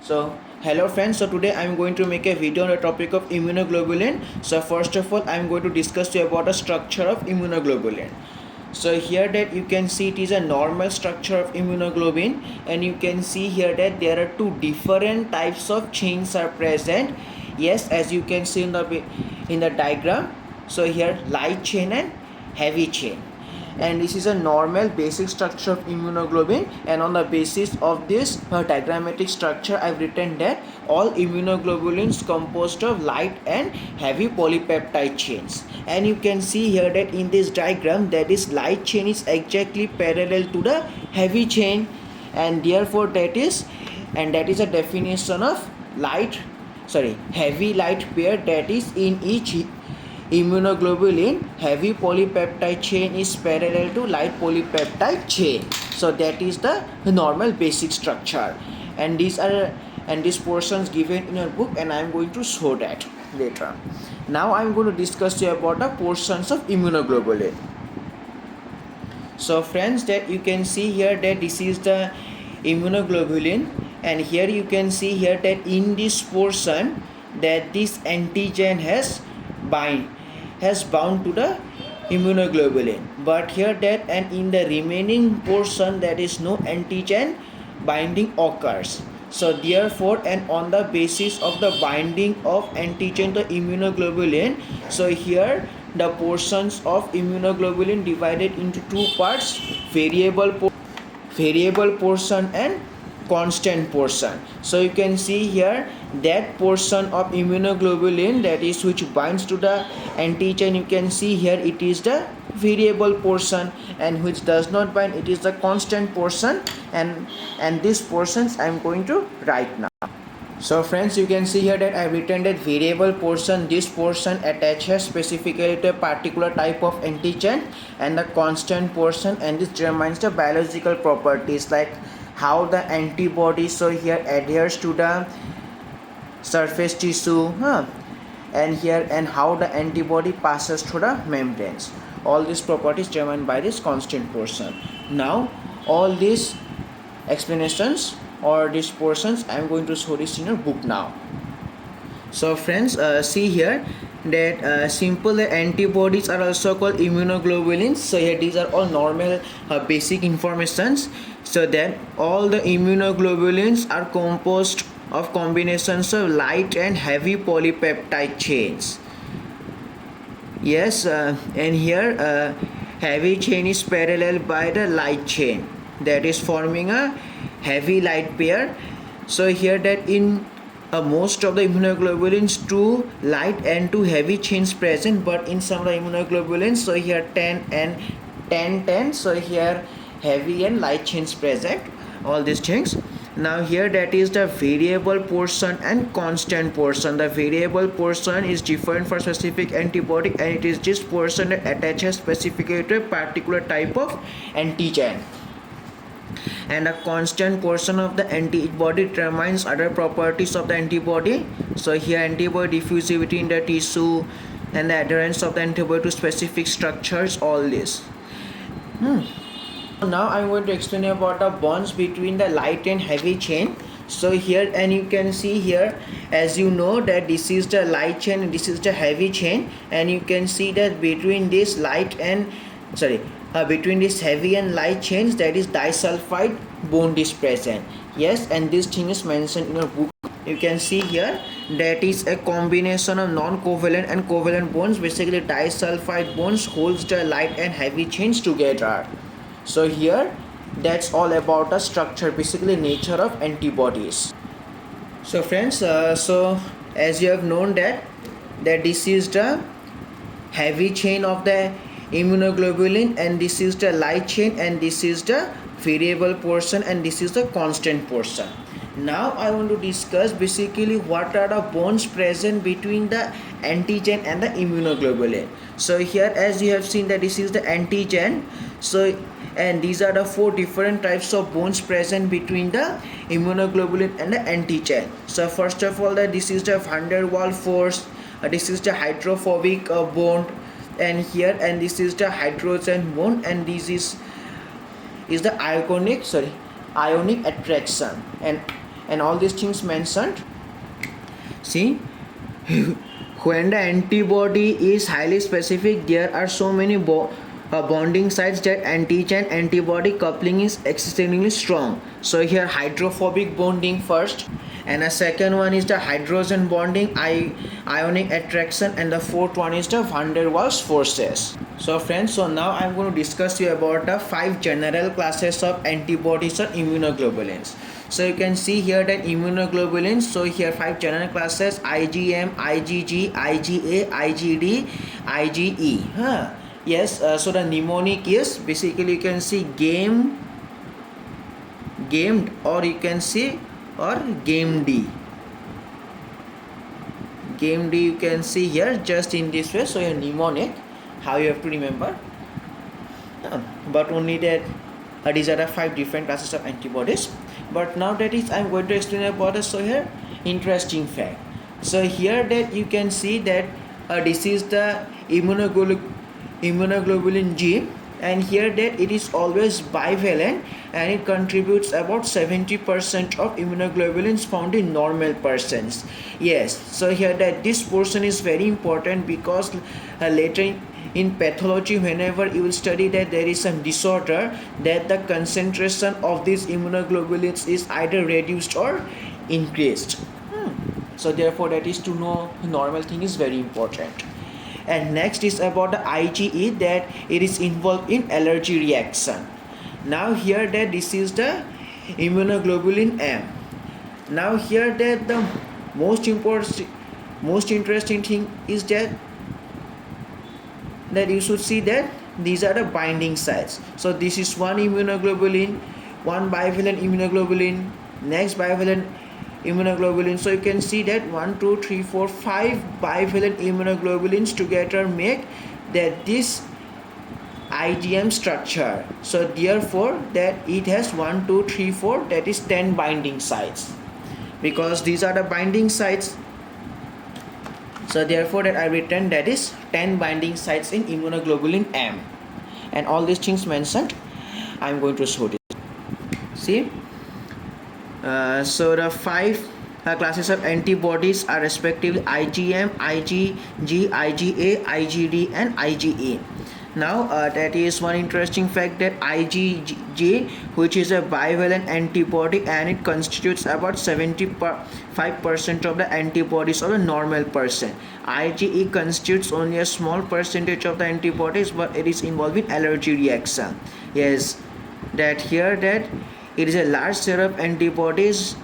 So hello friends, so today I'm going to make a video on the topic of immunoglobulin. So first of all, I'm going to discuss to you about the structure of immunoglobulin. So here that you can see it is a normal structure of immunoglobulin, and you can see here that there are two different types of chains are present. Yes, as you can see in the diagram. So here light chain and heavy chain, and this is a normal basic structure of immunoglobulin, and on the basis of this diagrammatic structure I've written that all immunoglobulins composed of light and heavy polypeptide chains. And you can see here that in this diagram that is light chain is exactly parallel to the heavy chain, and therefore that is a definition of heavy light pair, that is in each immunoglobulin heavy polypeptide chain is parallel to light polypeptide chain. So that is the normal basic structure, and these portions given in your book, and I am going to show that later. Now I am going to discuss you about the portions of immunoglobulin. So friends, that you can see here that this is the immunoglobulin, and here you can see here that in this portion that this antigen has bound to the immunoglobulin, but here that and in the remaining portion that is no antigen binding occurs. So therefore, and on the basis of the binding of antigen to immunoglobulin, so here the portions of immunoglobulin divided into two parts: variable portion and constant portion. So you can see here that portion of immunoglobulin that is which binds to the antigen, you can see here it is the variable portion, and which does not bind, it is the constant portion, and these portions I am going to write now. So friends, you can see here that I have written that variable portion, this portion attaches specifically to a particular type of antigen, and the constant portion, and this determines the biological properties like how the antibody so here adheres to the surface tissue, and here and how the antibody passes through the membranes. All these properties determined by this constant portion. Now all these explanations or these portions I am going to show this in your book now. So friends, see here that simple antibodies are also called immunoglobulins. So here these are all normal basic informations. So that all the immunoglobulins are composed of combinations of light and heavy polypeptide chains. Yes, and here heavy chain is parallel by the light chain, that is forming a heavy light pair. So here that in most of the immunoglobulins two light and two heavy chains present, but in some of the immunoglobulins so here 10 and 10, so here heavy and light chains present, all these things. Now here that is the variable portion and constant portion. The variable portion is different for specific antibody, and it is this portion that attaches specifically to a particular type of antigen, and a constant portion of the antibody determines other properties of the antibody. So here antibody diffusivity in the tissue and the adherence of the antibody to specific structures, all this. Now I'm going to explain about the bonds between the light and heavy chain. So here, and you can see here, as you know that this is the light chain and this is the heavy chain, and you can see that between this between this heavy and light chains that is disulfide bond is present. Yes, and this thing is mentioned in your book. You can see here that is a combination of non-covalent and covalent bonds. Basically disulfide bonds holds the light and heavy chains together. So here that's all about the structure, basically nature of antibodies. So friends, so as you have known that this is the heavy chain of the immunoglobulin, and this is the light chain, and this is the variable portion, and this is the constant portion. Now I want to discuss basically what are the bonds present between the antigen and the immunoglobulin. So here as you have seen that this is the antigen, so and these are the four different types of bonds present between the immunoglobulin and the antigen. So first of all, that this is the van der Waals force, this is the hydrophobic bond, and here and this is the hydrogen bond, and this is the ionic attraction, and and all these things mentioned. See, when the antibody is highly specific, there are so many bonding sites that antigen antibody coupling is extremely strong. So here hydrophobic bonding first, and the second one is the hydrogen bonding, ionic attraction, and the fourth one is the van der Waals forces. So friends, so now I'm going to discuss you about the 5 general classes of antibodies or immunoglobulins. So you can see here that immunoglobulins, so here 5 general classes: IgM, IgG, IgA, IgD, IgE. Yes, so the mnemonic is basically you can see gamed, or you can see or gamed. Gamed you can see here just in this way. So your mnemonic, how you have to remember, but only that these are the 5 different classes of antibodies. But now that is I'm going to explain about it. So here interesting fact. So here that you can see that this is the immunoglobulin G, and here that it is always bivalent, and it contributes about 70% of immunoglobulins found in normal persons. Yes, so here that this portion is very important, because later in pathology, whenever you will study that there is some disorder, that the concentration of these immunoglobulins is either reduced or increased. So therefore that is to know normal thing is very important. And next is about the IgE, that it is involved in allergy reaction. Now here that this is the immunoglobulin M. Now here that the most interesting thing is that you should see that these are the binding sites. So this is one immunoglobulin, one bivalent immunoglobulin, next bivalent immunoglobulin. So you can see that 1, 2, 3, 4, 5 bivalent immunoglobulins together make that this IgM structure. So therefore that it has 1, 2, 3, 4, that is 10 binding sites, because these are the binding sites. So therefore that I written that is 10 binding sites in immunoglobulin M, and all these things mentioned I'm going to show this. See, so the 5 classes of antibodies are respectively IgM, IgG, IgA, IgD, and IgE. Now that is one interesting fact, that IgG, which is a bivalent antibody, and it constitutes about 75% of the antibodies of a normal person. IgE constitutes only a small percentage of the antibodies, but it is involved in allergy reaction. Yes, that here that it is a large share of antibodies,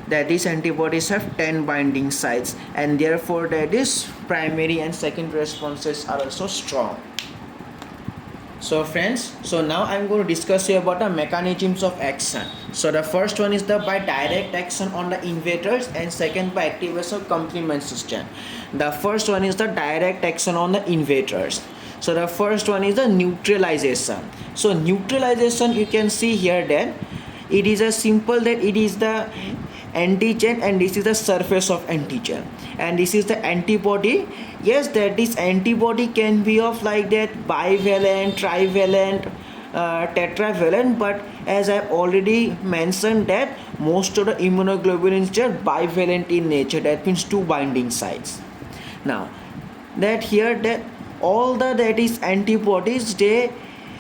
that these antibodies have 10 binding sites, and therefore that is primary and secondary responses are also strong. So friends, so now I'm going to discuss here about the mechanisms of action. So the first one is the by direct action on the invaders, and second by activation of complement system. The first one is the direct action on the invaders. So the first one is the neutralization. So neutralization, you can see here that it is a simple, that it is the antigen, and this is the surface of antigen, and this is the antibody. Yes, that this antibody can be of like that bivalent, trivalent, tetravalent, but as I already mentioned that most of the immunoglobulins are bivalent in nature, that means 2 binding sites. Now that here that all the that is antibodies, they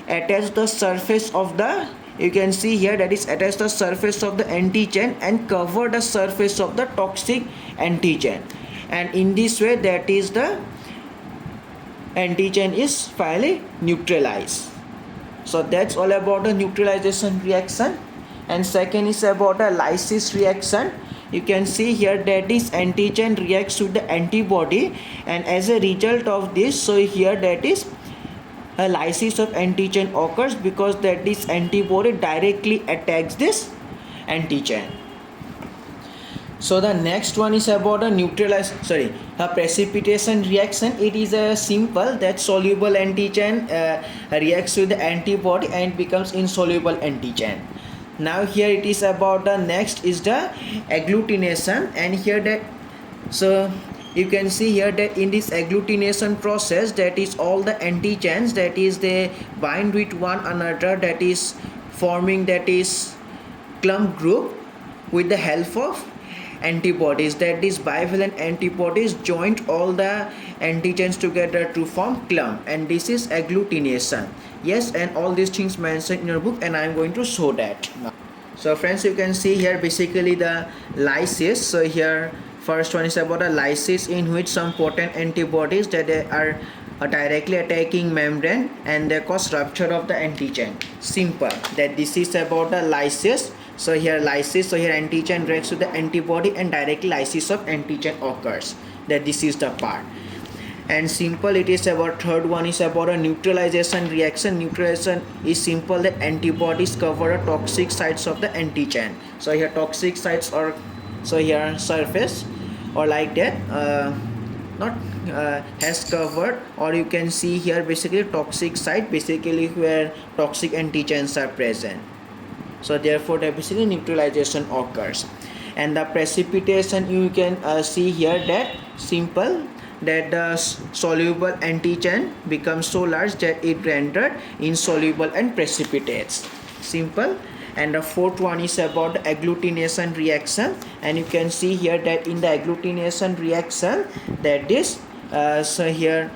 attach the surface of the, you can see here that is attach the surface of the antigen and cover the surface of the toxic antigen, and in this way that is the antigen is finally neutralized. So that's all about the neutralization reaction. And second is about the lysis reaction. You can see here that this antigen reacts with the antibody, and as a result of this, so here that is a lysis of antigen occurs, because that this antibody directly attacks this antigen. So the next one is about a precipitation reaction. It is a simple that soluble antigen reacts with the antibody and becomes insoluble antigen. Now here it is about the next is the agglutination, and here that, so you can see here that in this agglutination process, that is all the antigens, that is they bind with one another, that is forming that is clump group, with the help of antibodies, that these bivalent antibodies joined all the antigens together to form clump, and this is agglutination. Yes, and all these things mentioned in your book, and I am going to show that now. So friends, you can see here basically the lysis. So here first one is about a lysis in which some potent antibodies that are directly attacking membrane and they cause rupture of the antigen. Simple, that this is about the lysis. So here lysis, so here antigen reacts to the antibody and directly lysis of antigen occurs, that this is the part. And simple, it is about third one is about a neutralization reaction. Neutralization is simple, that antibodies cover a toxic sites of the antigen. So here toxic sites, or so here surface or like that, not has covered, or you can see here basically toxic site, basically where toxic antigens are present. So therefore the basically neutralization occurs. And the precipitation, you can see here that simple, that the soluble antigen becomes so large that it rendered insoluble and precipitates. Simple. And the fourth one is about the agglutination reaction, and you can see here that in the agglutination reaction, that this so here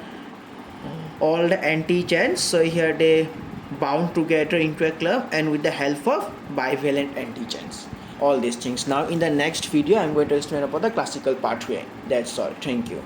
all the antigens, so here they bound together into a clump and with the help of bivalent antigens, all these things. Now in the next video I'm going to explain about the classical pathway. That's all. Thank you.